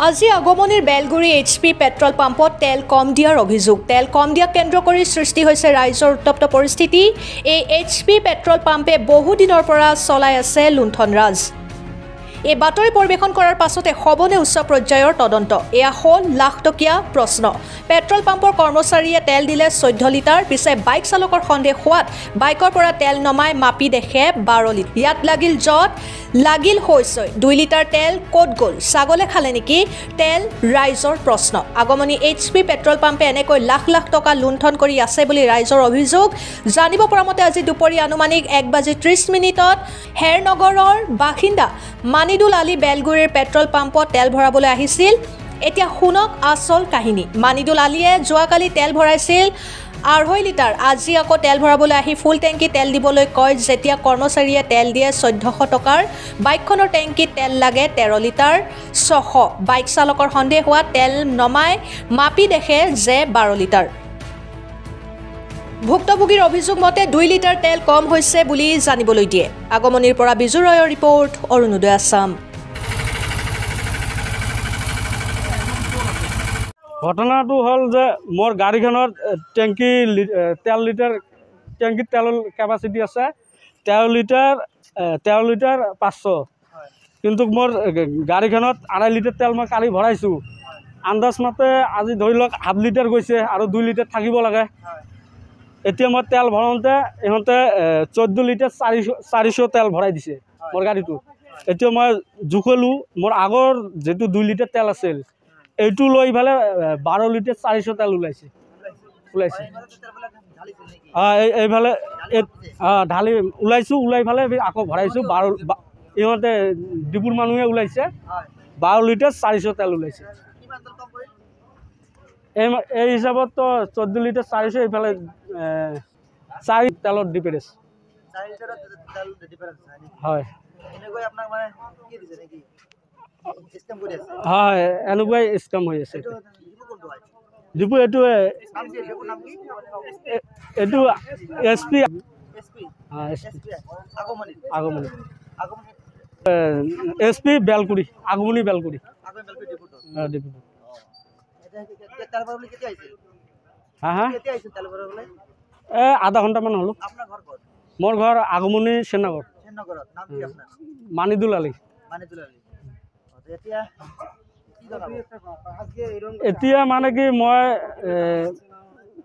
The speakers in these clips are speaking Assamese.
আজি আগমনীৰ বেলগুৰি এইচপি পেট্ৰল পাম্পত তেল কম দিয়াৰ অভিযোগ। তেল কম দিয়াক কেন্দ্ৰ কৰি সৃষ্টি হৈছে ৰাইজৰ উত্তপ্ত পৰিস্থিতি। এই এইচপি পেট্ৰল পাম্পে বহু দিনৰ পৰা চলাই আছে লুণ্ঠনৰাজ। এই বাতৰি পৰিৱেশন কৰাৰ পাছতে হবনে উচ্চ পৰ্যায়ৰ তদন্ত? এয়া হ'ল লাখ টকীয়া প্ৰশ্ন। পেট্ৰল পাম্পৰ কৰ্মচাৰীয়ে তেল দিলে 14 লিটাৰ, পিছে বাইক চালকৰ সন্দেহ হোৱাত বাইকৰ পৰা তেল নমাই মাপি দেখে 12 লিটাৰ। ইয়াত লাগিল যত লাগিল হৈছে 2 লিটাৰ তেল ক'ত গ'ল? ছাগলে খালে নেকি তেল? ৰাইজৰ প্ৰশ্ন। আগমনী এইচপি পেট্ৰল পাম্পে এনেকৈ লাখ লাখ টকা লুণ্ঠন কৰি আছে বুলি ৰাইজৰ অভিযোগ। জানিব পৰা মতে আজি দুপৰীয়া আনুমানিক 1:30 হেৰনগৰৰ বাসিন্দা মানিদুল আলী বেলগুৰিৰ পেট্ৰল পাম্পত তেল ভৰাবলৈ আহিছিল। এতিয়া শুনক আচল কাহিনী। মানিদুল আলীয়ে যোৱাকালি তেল ভৰাইছিল 2.5 লিটাৰ। আজি আকৌ তেল ভৰাবলৈ আহি ফুল টেংকি তেল দিবলৈ কয়। যেতিয়া কৰ্মচাৰীয়ে তেল দিয়ে 1400 টকাৰ, বাইকখনৰ টেংকিত তেল লাগে 13 লিটাৰ 600। বাইক চালকৰ সন্দেহ হোৱা তেল নমাই মাপি দেখে যে 12 লিটাৰ। ভুক্তভোগীৰ অভিযোগ মতে 2 লিটাৰ তেল কম হৈছে বুলি জানিবলৈ দিয়ে। আগমনীৰ পৰা বিজু ৰয়ৰ ৰিপৰ্ট, অৰুণোদয় আছাম। ঘটনাটো হ'ল যে মোৰ গাড়ীখনত তেল লিটাৰ টেংকিত তেলৰ কেপাচিটি আছে 13 লিটাৰ 500, কিন্তু মোৰ গাড়ীখনত 2.5 লিটাৰ তেল মই কালি ভৰাইছোঁ। আন্দাজ মতে আজি ধৰি লওক 1/2 লিটাৰ গৈছে আৰু 2 লিটাৰ থাকিব লাগে। এতিয়া মই তেল ভৰাওঁতে ইহঁতে 14 লিটাৰ 400 তেল ভৰাই দিছে মোৰ গাড়ীটো। এতিয়া মই জোখলোঁ, মোৰ আগৰ যিটো 2 লিটাৰ তেল আছিল এইটো লৈ ইফালে 12 লিটাৰ 400 তেল ওলাইছে। এইফালে ঢালি ওলাইছোঁ, ওলাই ফালে আকৌ ভৰাইছোঁ। ইহঁতে ডিপুৰ মানুহে ওলাইছে 12 লিটাৰ 400 তেল ওলাইছে। এই হিচাপততো 14 লিটাৰ 400 এইফালে 4 তেলৰ ডিফাৰেঞ্চ হয়। হয়, এনেকুৱাই স্কেম হৈ আছে। ডিপু এইটো এছপি আগমনী এছপি বেলগুৰি, আগমনী বেলগুৰি ডিপু। আধা ঘণ্টামান হলো। মোৰ ঘৰ আগমনী শ্ৰীনগৰ। মানিদুল আলী। এতিয়া মানে কি মই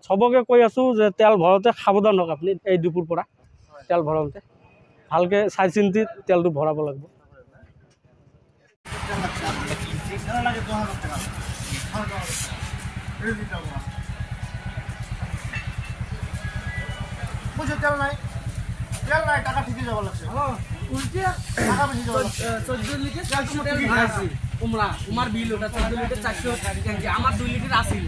চবকে কৈ আছোঁ যে তেল ভৰাওঁতে সাৱধান হওক আপুনি। এই ডিপুৰ পৰা তেল ভৰাওঁতে ভালকৈ চাই চিন্তি তেলটো ভৰাব লাগিব। তেল নাই টাকা ঠিকই যাব লাগছে। উমার বিল ওটা 14 লিটার 400 ট্যাঙ্কি, আমার 2 লিটার আছিল।